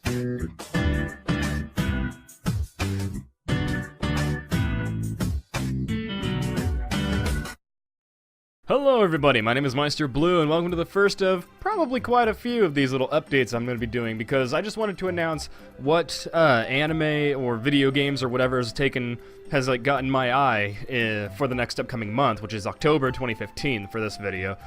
Hello everybody, my name is Meister Blue, and welcome to the first of probably quite a few of these little updates I'm going to be doing, because I just wanted to announce what anime or video games or whatever has gotten my eye for the next upcoming month, which is October 2015 for this video.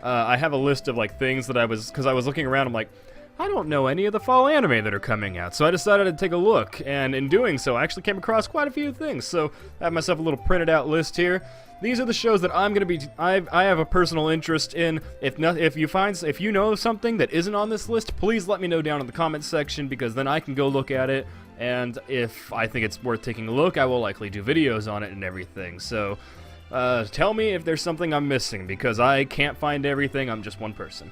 I have a list of things that because I was looking around, I'm like, I don't know any of the fall anime that are coming out, so I decided to take a look, and in doing so, I actually came across quite a few things, so I have myself a little printed out list here. These are the shows that I'm going to be, I have a personal interest in. If you know something that isn't on this list, please let me know down in the comments section, because then I can go look at it, and if I think it's worth taking a look, I will likely do videos on it and everything, so tell me if there's something I'm missing, because I can't find everything, I'm just one person.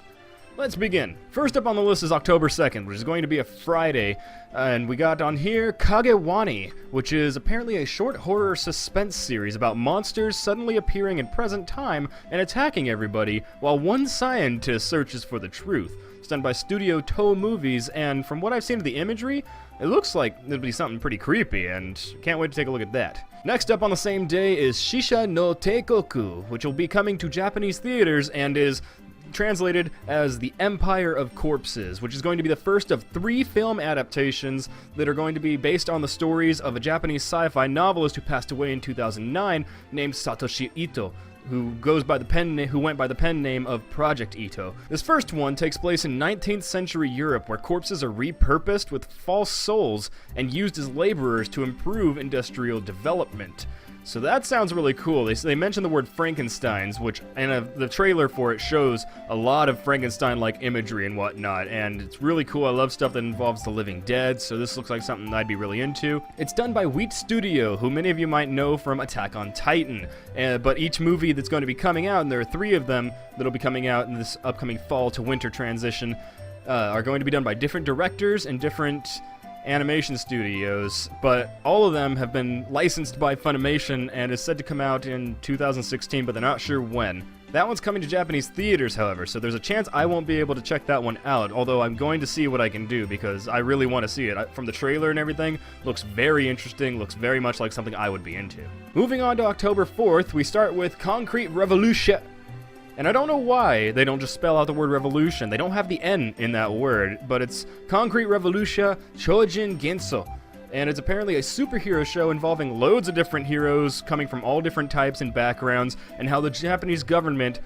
Let's begin. First up on the list is October 2nd, which is going to be a Friday, and we got on here Kagewani, which is apparently a short horror suspense series about monsters suddenly appearing in present time and attacking everybody while one scientist searches for the truth. It's done by Studio Toe Movies, and from what I've seen of the imagery, it looks like it'll be something pretty creepy, and can't wait to take a look at that. Next up on the same day is Shisha no Teikoku, which will be coming to Japanese theaters and is translated as The Empire of Corpses, which is going to be the first of 3 film adaptations that are going to be based on the stories of a Japanese sci-fi novelist who passed away in 2009 named Satoshi Ito, who went by the pen name of Project Ito. This first one takes place in 19th century Europe, where corpses are repurposed with false souls and used as laborers to improve industrial development. So that sounds really cool. They mention the word Frankensteins, which the trailer for it shows a lot of Frankenstein-like imagery and whatnot, and it's really cool. I love stuff that involves the living dead, so this looks like something I'd be really into. It's done by Wheat Studio, who many of you might know from Attack on Titan, but each movie that's going to be coming out, and there are 3 of them that'll be coming out in this upcoming fall to winter transition, are going to be done by different directors and different animation studios, but all of them have been licensed by Funimation and is said to come out in 2016, but they're not sure when. That one's coming to Japanese theaters, however, so there's a chance I won't be able to check that one out, although I'm going to see what I can do, because I really want to see it. From the trailer and everything, looks very interesting, looks very much like something I would be into. Moving on to October 4th, we start with Concrete Revolution. And I don't know why they don't just spell out the word revolution. They don't have the N in that word, but it's Concrete Revolution Chojin Genso. And it's apparently a superhero show involving loads of different heroes coming from all different types and backgrounds, and how the Japanese government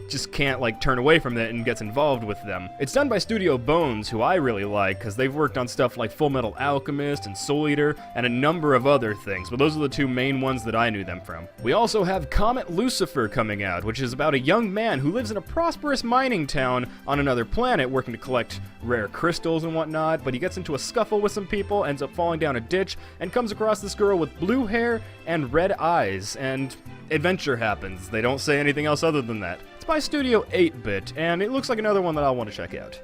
just can't turn away from it and gets involved with them. It's done by Studio Bones, who I really like, because they've worked on stuff like Full Metal Alchemist and Soul Eater, and a number of other things, but those are the 2 main ones that I knew them from. We also have Comet Lucifer coming out, which is about a young man who lives in a prosperous mining town on another planet working to collect rare crystals and whatnot, but he gets into a scuffle with some people, ends up falling down a ditch, and comes across this girl with blue hair and red eyes, and adventure happens. They don't say anything else other than that. By Studio 8-Bit, and it looks like another one that I'll want to check out.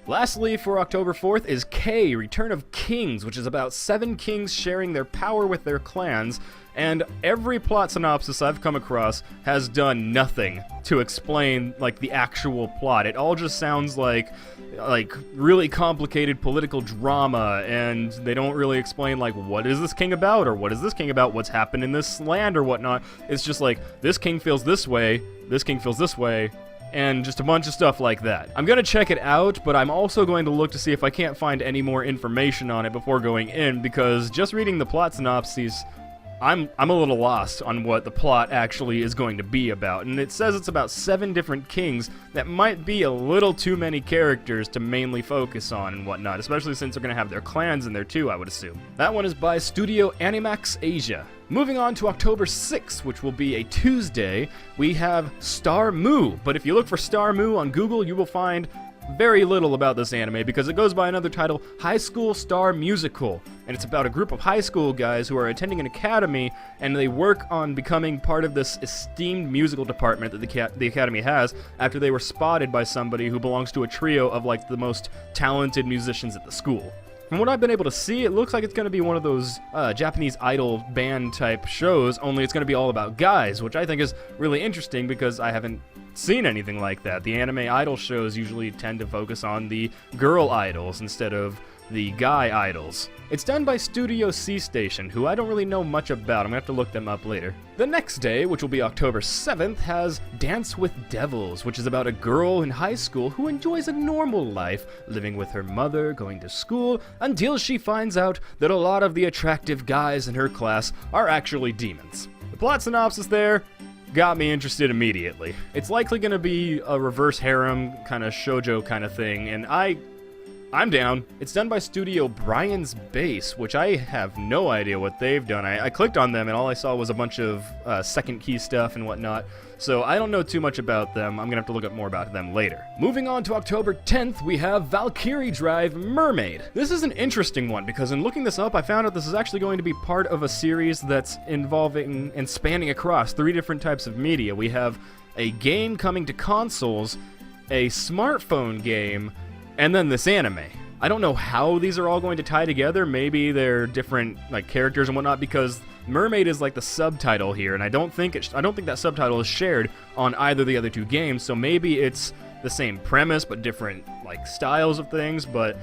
Lastly, for October 4th is K, Return of Kings, which is about 7 kings sharing their power with their clans, and every plot synopsis I've come across has done nothing to explain, the actual plot. It all just sounds like really complicated political drama, and they don't really explain, what is this king about, or what is this king about, what's happened in this land, or whatnot. It's just this king feels this way, this king feels this way, and just a bunch of stuff like that. I'm gonna check it out, but I'm also going to look to see if I can't find any more information on it before going in, because just reading the plot synopses, I'm a little lost on what the plot actually is going to be about, and it says it's about 7 different kings that might be a little too many characters to mainly focus on and whatnot, especially since they're going to have their clans in there too, I would assume. That one is by Studio Animax Asia. Moving on to October 6th, which will be a Tuesday, we have Star Moo, but if you look for Star Moo on Google, you will find very little about this anime, because it goes by another title, High School Star Musical, and it's about a group of high school guys who are attending an academy, and they work on becoming part of this esteemed musical department that the academy has after they were spotted by somebody who belongs to a trio of the most talented musicians at the school. From what I've been able to see, it looks like it's going to be one of those Japanese idol band type shows, only it's going to be all about guys, which I think is really interesting because I haven't seen anything like that. The anime idol shows usually tend to focus on the girl idols instead of the Guy Idols. It's done by Studio C Station, who I don't really know much about. I'm gonna have to look them up later. The next day, which will be October 7th, has Dance with Devils, which is about a girl in high school who enjoys a normal life, living with her mother, going to school, until she finds out that a lot of the attractive guys in her class are actually demons. The plot synopsis there got me interested immediately. It's likely gonna be a reverse harem, kind of shoujo kind of thing, and I'm down. It's done by Studio Brian's Base, which I have no idea what they've done. I clicked on them and all I saw was a bunch of second key stuff and whatnot, so I don't know too much about them. I'm gonna have to look up more about them later. Moving on to October 10th, we have Valkyrie Drive Mermaid. This is an interesting one because in looking this up, I found out this is actually going to be part of a series that's involving and spanning across 3 different types of media. We have a game coming to consoles, a smartphone game, and then this anime. I don't know how these are all going to tie together. Maybe they're different like characters and whatnot, because Mermaid is like the subtitle here, and I don't think that subtitle is shared on either of the other 2 games. So maybe it's the same premise but different like styles of things. But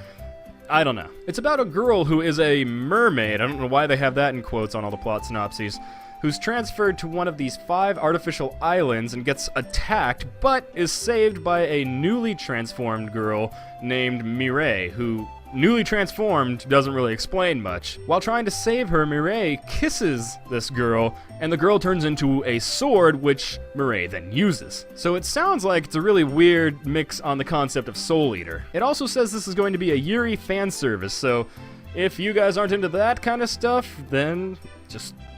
I don't know. It's about a girl who is a mermaid. I don't know why they have that in quotes on all the plot synopses, who's transferred to one of these 5 artificial islands and gets attacked, but is saved by a newly transformed girl named Mireille, who, newly transformed, doesn't really explain much. While trying to save her, Mireille kisses this girl, and the girl turns into a sword, which Mireille then uses. So it sounds like it's a really weird mix on the concept of Soul Eater. It also says this is going to be a Yuri fan service, so if you guys aren't into that kind of stuff, then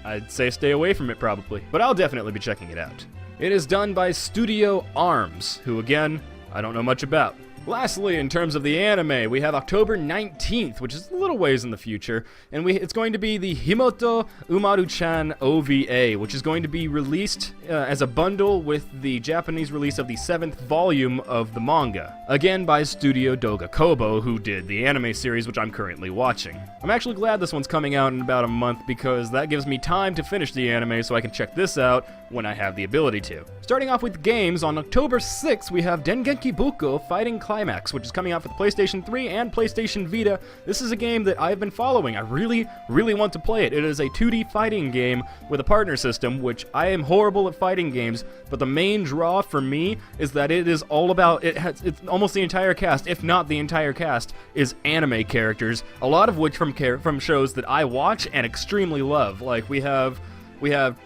I'd say stay away from it probably, but I'll definitely be checking it out. It is done by Studio Arms, who again, I don't know much about. Lastly, in terms of the anime, we have October 19th, which is a little ways in the future, and it's going to be the Himoto Umaru-chan OVA, which is going to be released as a bundle with the Japanese release of the 7th volume of the manga, again by Studio Doga Kobo, who did the anime series, which I'm currently watching. I'm actually glad this one's coming out in about a month, because that gives me time to finish the anime so I can check this out when I have the ability to. Starting off with games, on October 6th, we have Dengenki Buko Fighting Climax, which is coming out for the PlayStation 3 and PlayStation Vita. This is a game that I've been following. I really want to play it. It is a 2D fighting game with a partner system, which I am horrible at fighting games, but the main draw for me is that it is all about, it's almost the entire cast, if not the entire cast, is anime characters, a lot of which from shows that I watch and extremely love. Like we have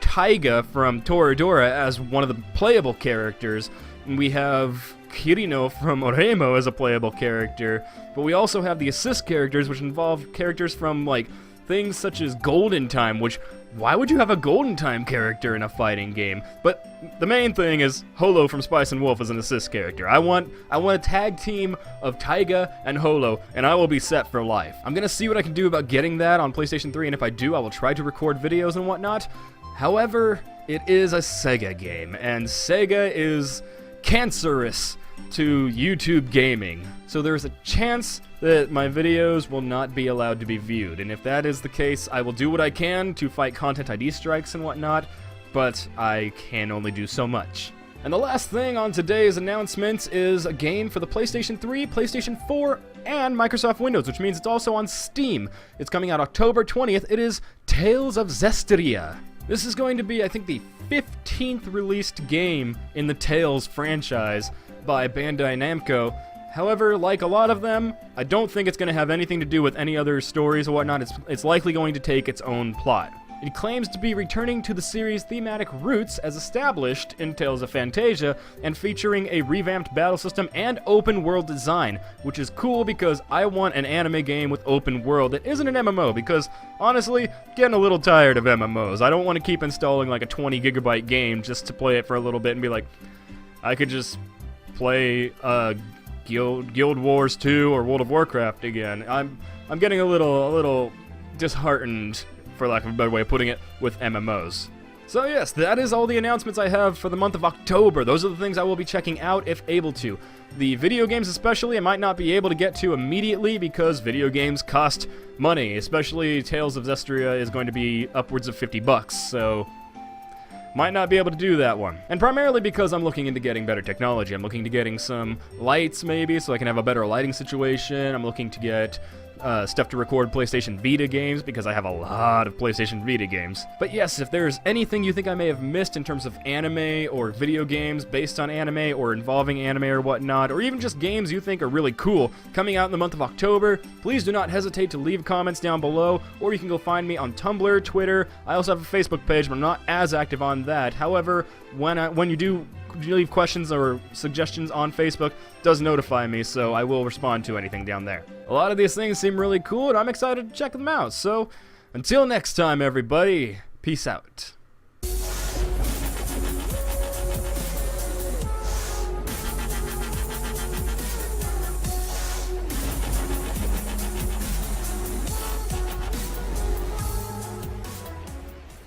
Taiga from Toradora as one of the playable characters, and we have Kirino from Oremo as a playable character, but we also have the assist characters, which involve characters from like things such as Golden Time, which, why would you have a Golden Time character in a fighting game? But the main thing is Holo from Spice and Wolf as an assist character. I want a tag team of Taiga and Holo, and I will be set for life. I'm gonna see what I can do about getting that on PlayStation 3, and if I do, I will try to record videos and whatnot. However, it is a Sega game, and Sega is cancerous to YouTube gaming, so there's a chance that my videos will not be allowed to be viewed, and if that is the case, I will do what I can to fight Content ID strikes and whatnot, but I can only do so much. And the last thing on today's announcements is a game for the PlayStation 3, PlayStation 4, and Microsoft Windows, which means it's also on Steam. It's coming out October 20th. It is Tales of Zestiria. This is going to be, I think, the 15th released game in the Tales franchise by Bandai Namco. However, like a lot of them, I don't think it's going to have anything to do with any other stories or whatnot. It's likely going to take its own plot. It claims to be returning to the series' thematic roots as established in Tales of Phantasia, and featuring a revamped battle system and open world design, which is cool because I want an anime game with open world that isn't an MMO, because honestly, getting a little tired of MMOs. I don't want to keep installing like a 20 gigabyte game just to play it for a little bit and be like, I could just play Guild Wars 2 or World of Warcraft again. I'm getting a little disheartened, for lack of a better way of putting it, with MMOs. So yes, that is all the announcements I have for the month of October. Those are the things I will be checking out if able to. The video games especially, I might not be able to get to immediately because video games cost money, especially Tales of Zestiria is going to be upwards of $50, so might not be able to do that one. And primarily because I'm looking into getting better technology. I'm looking to getting some lights maybe so I can have a better lighting situation. I'm looking to get stuff to record PlayStation Vita games, because I have a lot of PlayStation Vita games. But yes, if there's anything you think I may have missed in terms of anime or video games based on anime or involving anime or whatnot, or even just games you think are really cool coming out in the month of October, please do not hesitate to leave comments down below, or you can go find me on Tumblr, Twitter. I also have a Facebook page, but I'm not as active on that. However, when you do leave questions or suggestions on Facebook, it does notify me, so I will respond to anything down there. A lot of these things seem really cool, and I'm excited to check them out. So, until next time, everybody, peace out.